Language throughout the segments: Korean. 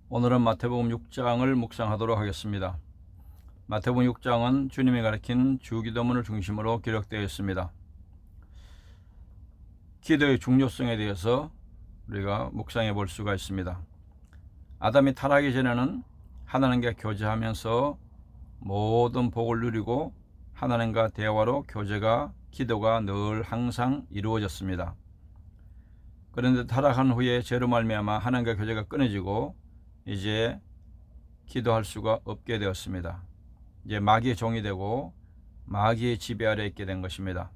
오늘은 마태복음 6장을 묵상하도록 하겠습니다. 마태복음 6장은 주님이 가르친 주기도문을 중심으로 기록되어 있습니다. 기도의 중요성에 대해서 우리가 묵상해 볼 수가 있습니다. 아담이 타락하기 전에는 하나님과 교제하면서 모든 복을 누리고 하나님과 대화로 교제가, 기도가 늘 항상 이루어졌습니다. 그런데 타락한 후에 죄로 말미암아 하나님과 교제가 끊어지고 이제 기도할 수가 없게 되었습니다. 이제 마귀의 종이 되고 마귀의 지배 아래 있게 된 것입니다.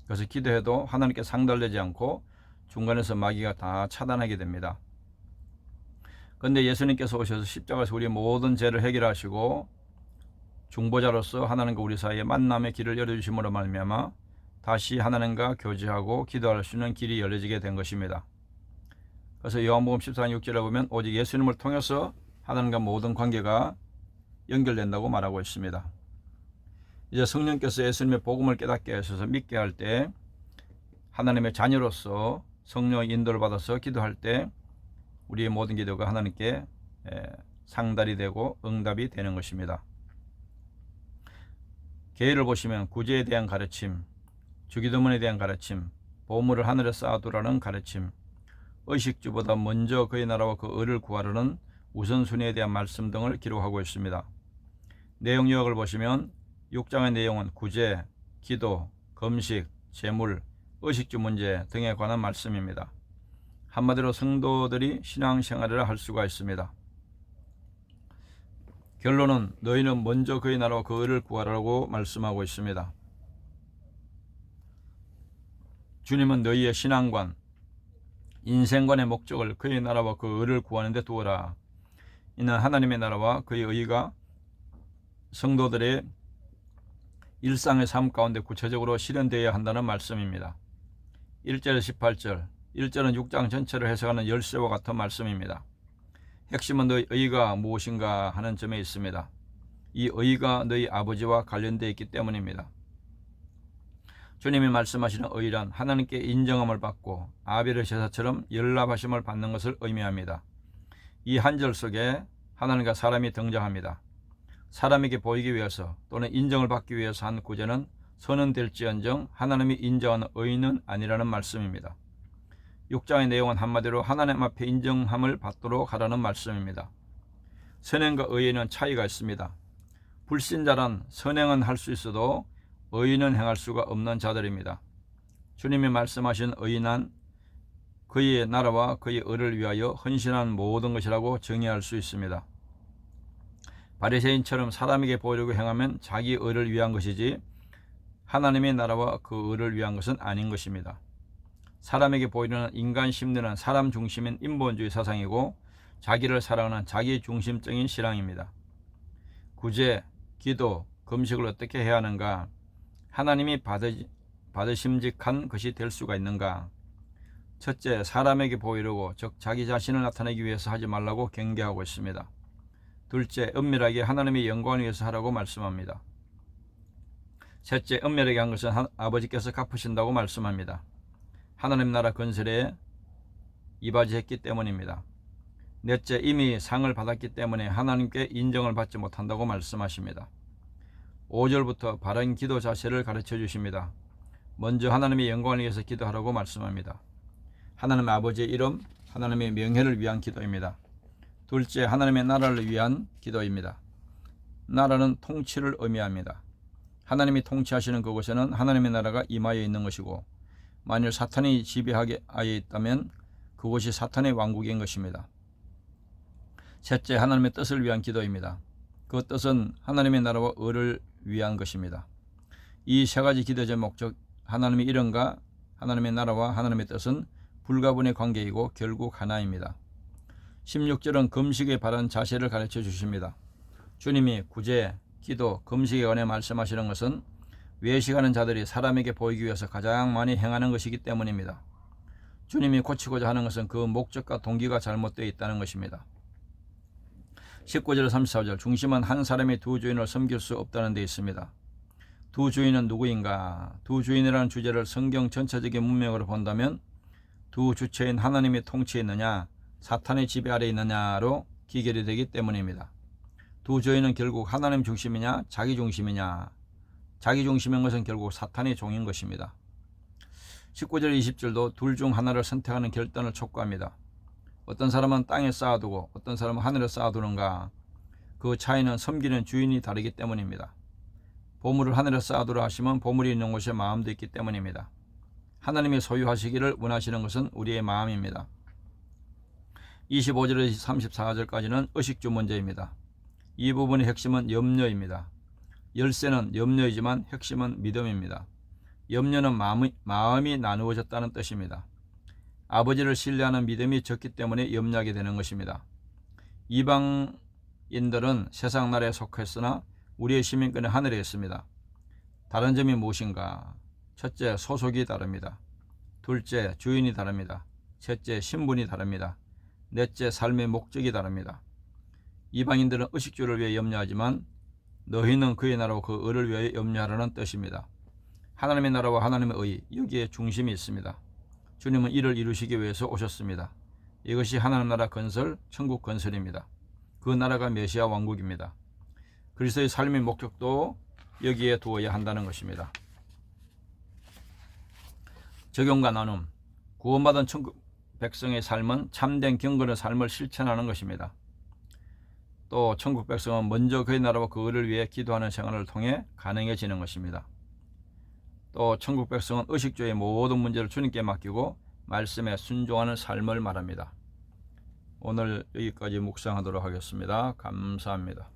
그래서 기도해도 하나님께 상달되지 않고 중간에서 마귀가 다 차단하게 됩니다. 그런데 예수님께서 오셔서 십자가에서 우리 모든 죄를 해결하시고 중보자로서 하나님과 우리 사이에 만남의 길을 열어주심으로 말미암아 다시 하나님과 교제하고 기도할 수 있는 길이 열려지게 된 것입니다. 그래서 요한복음 14장 6절에 보면 오직 예수님을 통해서 하나님과 모든 관계가 연결된다고 말하고 있습니다. 이제 성령께서 예수님의 복음을 깨닫게 하셔서 믿게 할 때 하나님의 자녀로서 성령의 인도를 받아서 기도할 때 우리의 모든 기도가 하나님께 상달이 되고 응답이 되는 것입니다. 계율을 보시면 구제에 대한 가르침, 주기도문에 대한 가르침, 보물을 하늘에 쌓아두라는 가르침, 의식주보다 먼저 그의 나라와 그 의를 구하라는 우선순위에 대한 말씀 등을 기록하고 있습니다. 내용 요약을 보시면 6장의 내용은 구제, 기도, 금식, 재물, 의식주 문제 등에 관한 말씀입니다. 한마디로 성도들이 신앙생활을 할 수가 있습니다. 결론은 너희는 먼저 그의 나라와 그 의를 구하라고 말씀하고 있습니다. 주님은 너희의 신앙관, 인생관의 목적을 그의 나라와 그 의를 구하는 데 두어라. 이는 하나님의 나라와 그의 의가 성도들의 일상의 삶 가운데 구체적으로 실현되어야 한다는 말씀입니다. 1절에서 18절, 1절은 6장 전체를 해석하는 열쇠와 같은 말씀입니다. 핵심은 너희 의가 무엇인가 하는 점에 있습니다. 이 의가 너희 아버지와 관련되어 있기 때문입니다. 주님이 말씀하시는 의란 하나님께 인정함을 받고 아벨의 제사처럼 연락하심을 받는 것을 의미합니다. 이 한 절 속에 하나님과 사람이 등장합니다. 사람에게 보이기 위해서 또는 인정을 받기 위해서 한 구제는 선언될지언정 하나님이 인정하는 의는 아니라는 말씀입니다. 6장의 내용은 한마디로 하나님 앞에 인정함을 받도록 하라는 말씀입니다. 선행과 의에는 차이가 있습니다. 불신자란 선행은 할 수 있어도 의는 행할 수가 없는 자들입니다. 주님이 말씀하신 의인은 그의 나라와 그의 의를 위하여 헌신한 모든 것이라고 정의할 수 있습니다. 바리새인처럼 사람에게 보이려고 행하면 자기 의를 위한 것이지 하나님의 나라와 그 의를 위한 것은 아닌 것입니다. 사람에게 보이려는 인간 심리는 사람 중심인 인본주의 사상이고 자기를 사랑하는 자기 중심적인 신앙입니다. 구제, 기도, 금식을 어떻게 해야 하는가? 하나님이 받으심직한 것이 될 수가 있는가? 첫째, 사람에게 보이려고 즉 자기 자신을 나타내기 위해서 하지 말라고 경계하고 있습니다. 둘째, 은밀하게 하나님의 영광을 위해서 하라고 말씀합니다. 셋째, 은밀하게 한 것은 아버지께서 갚으신다고 말씀합니다. 하나님 나라 건설에 이바지했기 때문입니다. 넷째, 이미 상을 받았기 때문에 하나님께 인정을 받지 못한다고 말씀하십니다. 5절부터 바른 기도 자세를 가르쳐 주십니다. 먼저 하나님의 영광을 위해서 기도하라고 말씀합니다. 하나님 아버지의 이름, 하나님의 명예를 위한 기도입니다. 둘째, 하나님의 나라를 위한 기도입니다. 나라는 통치를 의미합니다. 하나님이 통치하시는 그곳에는 하나님의 나라가 임하여 있는 것이고 만일 사탄이 지배하게 있다면 그곳이 사탄의 왕국인 것입니다. 셋째, 하나님의 뜻을 위한 기도입니다. 그 뜻은 하나님의 나라와 의를 위한 것입니다. 이 세 가지 기도의 목적, 하나님의 이름과 하나님의 나라와 하나님의 뜻은 불가분의 관계이고 결국 하나입니다. 16절은 금식에 바른 자세를 가르쳐 주십니다. 주님이 구제, 기도, 금식에 관해 말씀하시는 것은 외식하는 자들이 사람에게 보이기 위해서 가장 많이 행하는 것이기 때문입니다. 주님이 고치고자 하는 것은 그 목적과 동기가 잘못되어 있다는 것입니다. 19절 34절 중심은 한 사람이 두 주인을 섬길 수 없다는 데 있습니다. 두 주인은 누구인가? 두 주인이라는 주제를 성경 전체적인 문맥으로 본다면 두 주체인 하나님의 통치에 있느냐 사탄의 지배 아래 있느냐로 기결이 되기 때문입니다. 두 조의는 결국 하나님 중심이냐 자기 중심이냐. 자기 중심인 것은 결국 사탄의 종인 것입니다. 19절 20절도 둘 중 하나를 선택하는 결단을 촉구합니다. 어떤 사람은 땅에 쌓아두고 어떤 사람은 하늘에 쌓아두는가. 그 차이는 섬기는 주인이 다르기 때문입니다. 보물을 하늘에 쌓아두라 하시면 보물이 있는 곳에 마음도 있기 때문입니다. 하나님이 소유하시기를 원하시는 것은 우리의 마음입니다. 25절에서 34절까지는 의식주 문제입니다. 이 부분의 핵심은 염려입니다. 열쇠는 염려이지만 핵심은 믿음입니다. 염려는 마음이 나누어졌다는 뜻입니다. 아버지를 신뢰하는 믿음이 적기 때문에 염려하게 되는 것입니다. 이방인들은 세상 나라에 속했으나 우리의 시민권은 하늘에 있습니다. 다른 점이 무엇인가? 첫째, 소속이 다릅니다. 둘째, 주인이 다릅니다. 셋째, 신분이 다릅니다. 넷째, 삶의 목적이 다릅니다. 이방인들은 의식주를 위해 염려하지만 너희는 그의 나라와 그 의를 위해 염려하라는 뜻입니다. 하나님의 나라와 하나님의 의, 여기에 중심이 있습니다. 주님은 이를 이루시기 위해서 오셨습니다. 이것이 하나님 나라 건설, 천국 건설입니다. 그 나라가 메시아 왕국입니다. 그리스도의 삶의 목적도 여기에 두어야 한다는 것입니다. 적용과 나눔. 구원받은 천국 백성의 삶은 참된 경건의 삶을 실천하는 것입니다. 또 천국 백성은 먼저 그의 나라와 그 의를 위해 기도하는 생활을 통해 가능해지는 것입니다. 또 천국 백성은 의식주의 모든 문제를 주님께 맡기고 말씀에 순종하는 삶을 말합니다. 오늘 여기까지 묵상하도록 하겠습니다. 감사합니다.